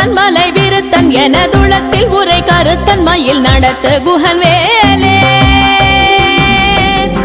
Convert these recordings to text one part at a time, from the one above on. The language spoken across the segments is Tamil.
ஒருத்தன் மலை விருத்தன் எனதுளத்தில் உரை கருத்தன் மயில் நடத்த குஹன் வேலே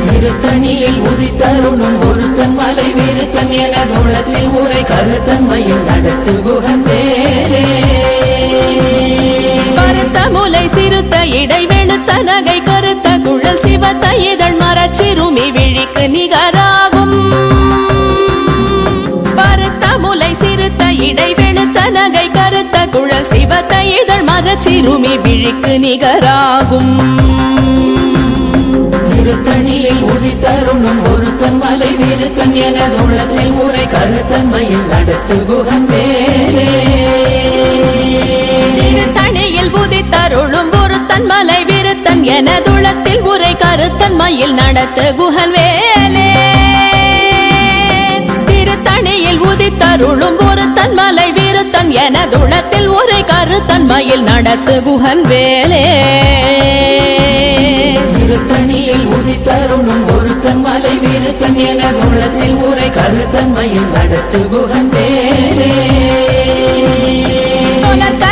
திருத்தணியில் உதித்தருளும் ஒருத்தன் மலை விருத்தன் எனதுளத்தில் உரை கருத்தன் மயில் நடத்து குஹன் வேலே பருத்த முலை சிறுத்த இடை வெளுத்த நகை கருத்த குழல் சிவத்த இதழ் மரச்சிறுமி விழிக்கு நிகராகும் பருத்த முலை சிறுத்த இடை வெளுத்த நகை கருத்த குழல் சிவத்த இதழ் மரச்சிறுமி விழிக்கு நிகராகும் திருத்தணியில் உதித்தருளும் ஒருத்தன் மலை விருத்தன் எனதுளத்தில் உரை கருத்தன் மயில் நடத்து குஹன் வேலே திருத்தணியில் உதித்தருளும் ஒருத்தன் மலை விருத்தன் எனதுளத்தில் உரை கருத்தன் மயில் நடத்த குஹன் வேலே திருத்தணியில் உதித்தருளும் ஒருத்தன் மலை விருத்தன் எனதுளத்தில் உரை கருத்தன் மயில் நடத்து குஹன் வேலே திருத்தணியில் உதித்தருளும் ஒருத்தன் மலை விருத்தன் எனதுளத்தில் உரை கருத்தன் மயில் நடத்து குஹன் வேலே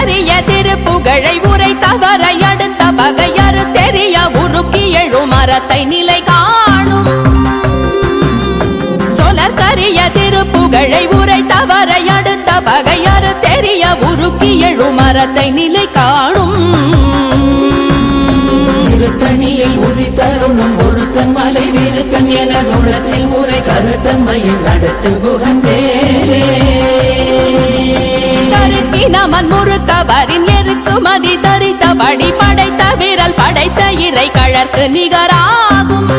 கரிய திருப்புகழை உரை தவறை அடுத்த பகையறு தெரிய உருக்கி எழும் மரத்தை நிலை காணும் சொலற்கரிய திருப்புகழை உரை தவறை அடுத்த பகையறு தெரிய உருக்கி எழும் மரத்தை நிலை காணும் திருத்தணியில் உதித்தருளும் ஒருத்தன் மலை விருத்தன் எனதுளத்தில் உரை கருத்தன் மயில் நடத்து குஹன் வேலே நமன் முறுக்கவரின் எருக்கு மதி தரித்த படி படைத்த விரல் படைத்த இறை கழற்கு நிகராகும்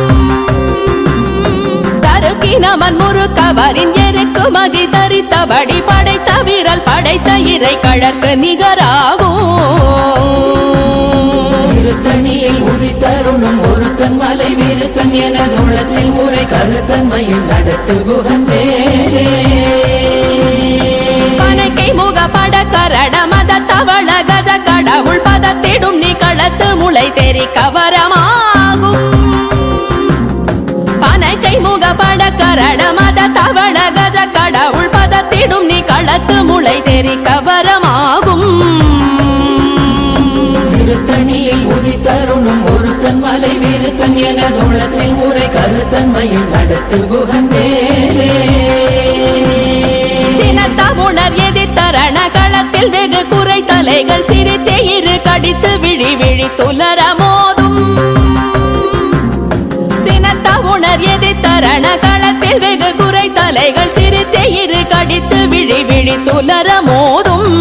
தருக்கி நமன் முறுக்கவரின் எருக்கு மதி தரித்த படி படைத்த விரல் படைத்த இறை கழற்கு நிகராகும் திருத்தணியில் உதித்தருளும் ஒருத்தன் மலை விருத்தன் எனதுளத்தில் உரை கருத்தன் மயில் நடத்து குஹன் வேலே முக பட கரட மத தவள கஜ கடவுள் பதத்திடும் நீ களத்து முளை தெரி கவரமாகும் பனைக்கை முக பட கரட மத தவள கஜ கடவுள் பதத்திடும் நீ களத்து முளை தெரி கவரமாகும் திருத்தணியில் உதித்தருளும் ஒருத்தன் மலை விருத்தன் எனதுளத்தில் உரை கருத்தன் மயில் நடத்து குஹன் வேலே உணர் எதிர்த்தரண களத்தில் வெகு குறை தலைகள் சிரித்தே இரு கடித்து விழி விழி துலர மோதும் சினத்த உணர் எதிர்த்தரண களத்தில் வெகு குறை தலைகள் சிரித்தே இரு கடித்து விழி விழி துலர மோதும்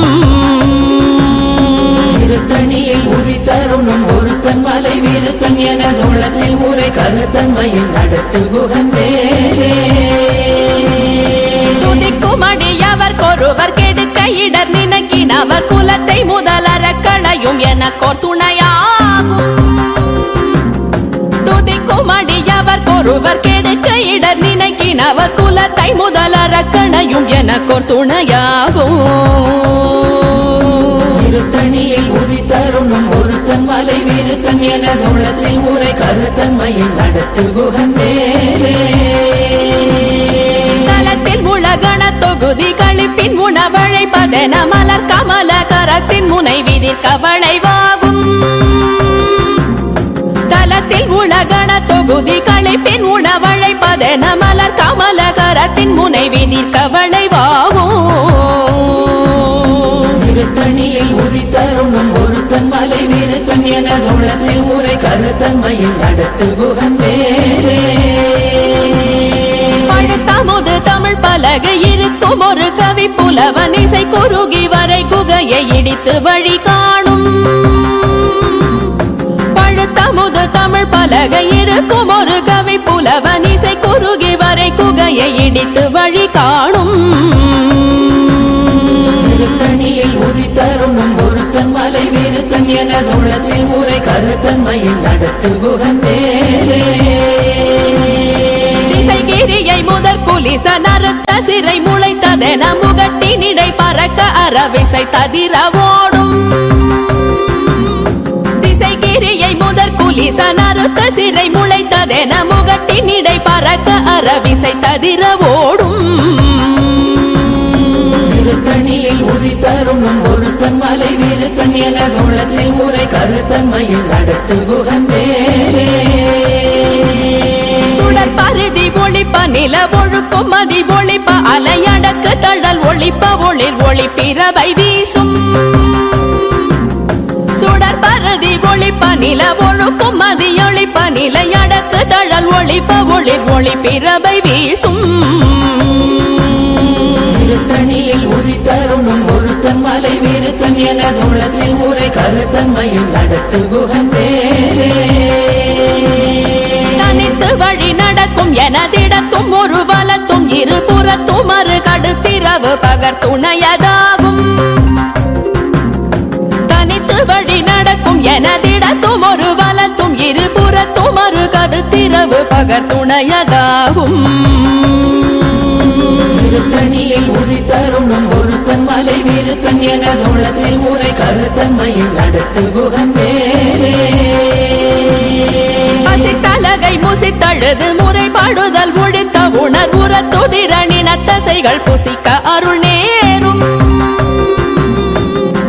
திருத்தணியில் உதித்தருளும் ஒருத்தன் மலை விருத்தன் எனதுளத்தில் உரை கருத்தன் மயில் நடத்து குஹன் வேலே துதிக்குமடியவர் கொருவர் கெடுக்க இடர் நினைக்கினவர் குலத்தை முதலற களையும் எனக்கோர் துணையாகும் துதிக்குமடியவர் கொருவர் கெடுக்க இடர் நினைக்கினவர் குலத்தை முதலற களையும் எனக்கோர் துணையாகும் திருத்தணியில் உதித்தருளும் ஒருத்தன் மலை விருத்தன் எனதுளத்தில் உரை கருத்தன் மயில் நடத்து குஹன் வேலே உலகண தொகுதி கழிப்பின் உணவழைப்பதென மலர் கமல கரத்தின் முனை விதிர் கவளைவாகும் தலத்தில் உலகண தொகுதி கழிப்பின் உணவழைப்பதென மலர் கமல கரத்தின் முனை விதிர் கவளைவாகும் திருத்தணியில் உதித்தருளும் ஒருத்தன் மலை விருத்தன் எனதுளத்தில் உரை கருத்தன் மயில் நடத்து குஹன் வேலே பழுத்தமுது தமிழ் பலகை இருக்கும் ஒரு கவி புலவன் இசை குறுகி வரை குகையை இடித்து வழி காணும் பழுத்தமுது தமிழ் பலகை இருக்கும் ஒரு கவி புலவன் இசை குறுகி வரை குகையை இடித்து வழி காணும் திருத்தணியில் உதித்தருளும் ஒருத்தன் மலை விருத்தன் எனதுளத்தில் உரை கருத்தன் மயில் நடத்து குஹன் வேலே திசைகிரியை முதற் குலிச நறுத்த சிறை முளைத்ததென முகட்டினிடை பறக்க அறவிசை ததிர ஓடும் திசைகிரியை முதற் குலிச நறுத்த சிறை முளைத்ததென முகட்டினிடை பறக்க அறவிசை ததிர ஓடும் திருத்தணியில் உதித்தருணும் ஒருத்தன் மலை விருத்தன் எனது உள்ளத்தில் உரை கருத்தன்மையில் நடத்து குகன் வேலே சுடர் பருதி ஒளிப்ப நில ஒழுக்கும் மதி ஒளிப்ப அலையடக்கு தழல் ஒளிப்ப ஒளிர் ஒளிப்பிரவை வீசும் சுடர் பருதி ஒளிப்ப நில ஒழுக்கும் மதி ஒளிப்ப நிலையடக்கு தழல் ஒளிப்ப ஒளிர் ஒளிப்பிரவை வீசும் திருத்தணியில் உதித்தருணும் ஒருத்தன் மலை விருத்தன் எனது உள்ளத்தில் உரை கருத்தன்மையில் நடத்து குகன் வேலே தனித்து வழி நடக்கும் எனதிடத்தும் ஒரு வலத்தும் இருபுறத்தும் மறு கடுத்திரவு பகர் துணையதாகும் தனித்து வழி நடக்கும் எனதிடத்தும் ஒரு வலத்தும் இருபுறத்தும் மறு கடுத்திரவு பகர் துணையதாகும் திருத்தணியில் உதித்தருணும் ஒருத்தன் மலை விருத்தன் எனது உள்ளத்தில் உரை கருத்தன்மையில் நடத்து குகன் வேலே பசித்தலகை முசித்தழுது முறைப்பாடுதல் ஒழித்த உணர்வுற துதிரணினத்தசைகள் புசிக்க அருள் நேரும்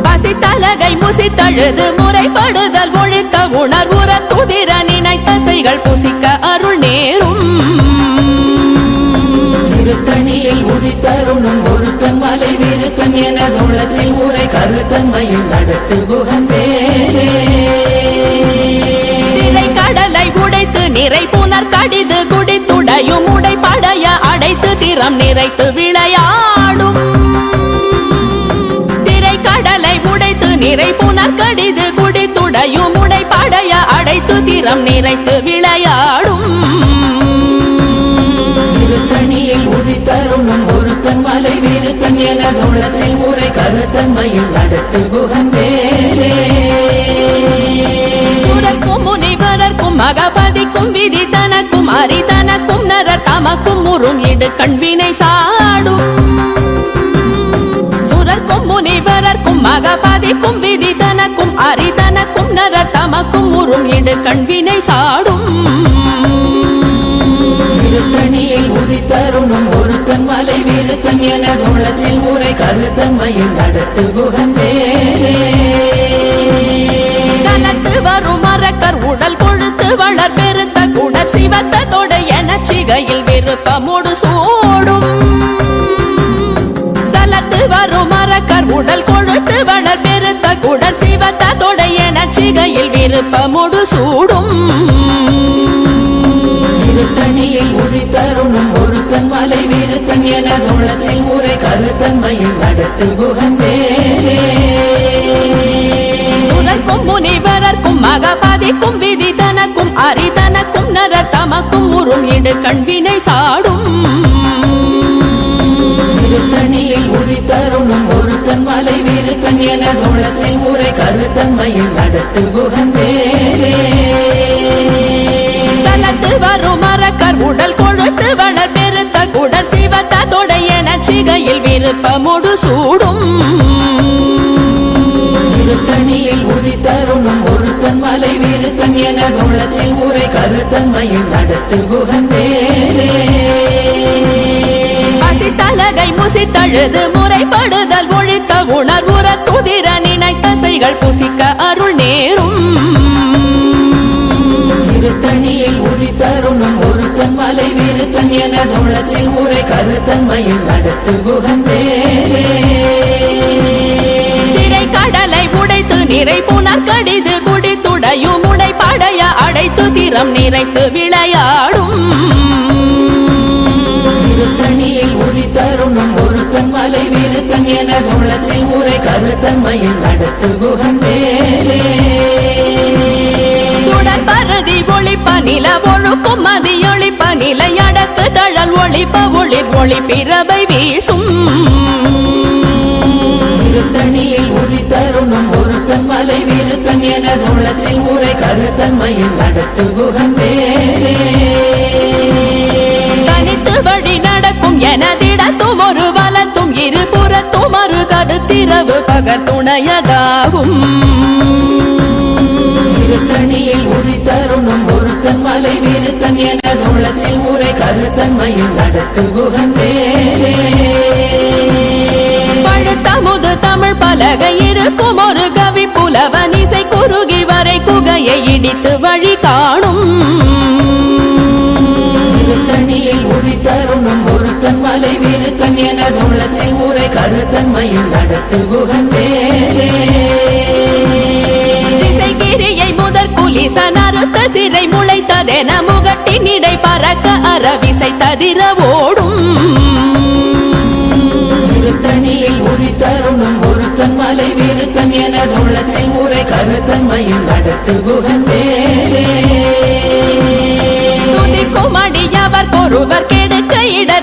பசித்தலகை முசித்தழுது முறைப்படுதல் ஒழித்த உணர்வுற துதிரணினத்தசைகள் புசிக்க அருள் நேரும் திருத்தணியில் உதித்தருணும் ஒருத்தன் மலை விருத்தன் எனது உள்ளத்தில் உரை கருத்தன்மையில் நடத்து குகன் வேலே கடலை உடைத்து நிறை புனர் கடிது குடித்துடையும் உடைப்படைய அடைத்து திறம் நிறைத்து விளையாடும் திரை கடலை உடைத்து நிறை புனர் கடிது குடித்துடையும் உடைப்படைய அடைத்து திறம் நிறைத்து விளையாடும் திருத்தணியில் உதித்தருணும் ஒருத்தன் மலை விருத்தன் எனது உள்ளத்தில் உரை கருத்தன்மையில் நடத்து குகன் வேலே சுரர்க்கும் முனிவரர்க்கும் மகபதிக்கும் விதி தனக்கும் அரிதனக்கும் நரர் தமக்கும் முறும் இடு கண்வினை சாடும் சுரர்க்கும் முனிவரர்க்கும் மகபதிக்கும் விதி தனக்கும் அரிதனக்கும் நரர் தமக்கும் முறும் இடு கண்வினை சாடும் திருத்தணியில் உதித்தருணும் ஒருத்தன் மலை விருத்தன் எனது உள்ளத்தில் உரை கருத்தன்மையில் நடத்து குகன் வேலே சலத்து வரும் மரக்கர் உடல் கொழுத்து வளர் பெருத்த குடர் சிவத்தோடு என சிகையில் விருப்பமோடு சூடும் சலத்து வரும் மரக்கர் உடல் கொழுத்து வளர் பெருத்த குடர் சிவத்தோடு என சிகையில் விருப்பமோடு சூடும் திருத்தணியில் உதித்தருணும் ஒருத்தன் மலை விருத்தன் எனது உள்ளத்தில் உரை கருத்தன்மையில் நடத்து குகன் வேலே சுரர்க்கும் முனிவரர்க்கும் மகபதிக்கும் விதி தனக்கும் அரிதனக்கும் நரர் தமக்கும் முறும் இடு கண்வினை சாடும் திருத்தணியில் உதித்தருணும் ஒருத்தன் மலை விருத்தன் எனது உள்ளத்தில் உரை கருத்தன்மையில் நடத்து குகன் வேலே சலத்து வரும் மரக்கர் உடல் கொழுத்து வளர் பெருத்த குடர் சிவத்தோடு என சிகையில் விருப்பமோடு சூடும் திருத்தணியில் உதித்தருணும் ஒருத்தன் மலை விருத்தன் எனது உள்ளத்தில் உரை கருத்தன்மையில் நடத்து குகன் வேலே பசித்தலகை முசித்தழுது முறைப்படுதல் ஒழித்த உணர்வுற துதிர நினைத்தசைகள் புசிக்க அருள் நேரும் திருத்தணியில் உதித்தருணும் ஒருத்தன் மலை விருத்தன் எனது உள்ளத்தில் உரை கருத்தன்மையில் நடத்து குகன் வேலே திரை கடலை உடைத்து நிறை புனர் கடிது குடித்துடையும் உடைப்படைய அடைத்து திறம் நிறைத்து விளையாடும் திருத்தணியில் உதித்தருணும் ஒருத்தன் மலை விருத்தன் எனது உள்ளத்தில் உரை கருத்தன்மையில் நடத்து குகன் வேலே சுடர் பருதி ஒளிப்ப நில ஒழுக்கும் மதி ஒளிப்ப நிலையடக்கு தழல் ஒளிப்ப ஒளிர் ஒளிப்பிரவை வீசும் திருத்தணியில் உதித்தருணும் ஒருத்தன் மலை விருத்தன் எனது உள்ளத்தில் உரை கருத்தன்மையில் நடத்து குகன் வேலே தனித்து வழி நடக்கும் எனதிடத்தும் ஒரு வலத்தும் இருபுறத்தும் மறு கடுத்திரவு பகர் துணையதாகும் திருத்தணியில் உதித்தருணும் ஒருத்தன் மலை விருத்தன் எனது உள்ளத்தில் உரை கருத்தன்மையில் நடத்து குகன் வேலே எழுத்தமுது தமிழ் பலகை இருக்கும் ஒரு கவி புலவன் இசை குறுகி வரை குகையை இடித்து வழி காணும் திருத்தணியில் உதித்தருணும் ஒருத்தன் மலை விருத்தன் எனது உள்ளத்தில் ஊரை கருத்தன்மையில் நடத்து குகன் வேலே திசைகிரியை முதற் குலிசன் அறுத்த சிறை முளைத்ததென முகட்டின் இடை பறக்க அறவிசை ததிர ஓடும் திருத்தணியில் உதித்தருணும் ஒருத்தன் மலை விருத்தன் எனது உள்ளத்தில் ஊரை கருத்தன்மையில் நடத்து குகன் வேலே துதிக்கும் அடியவர் ஒருவர் கெடுக்க இடர்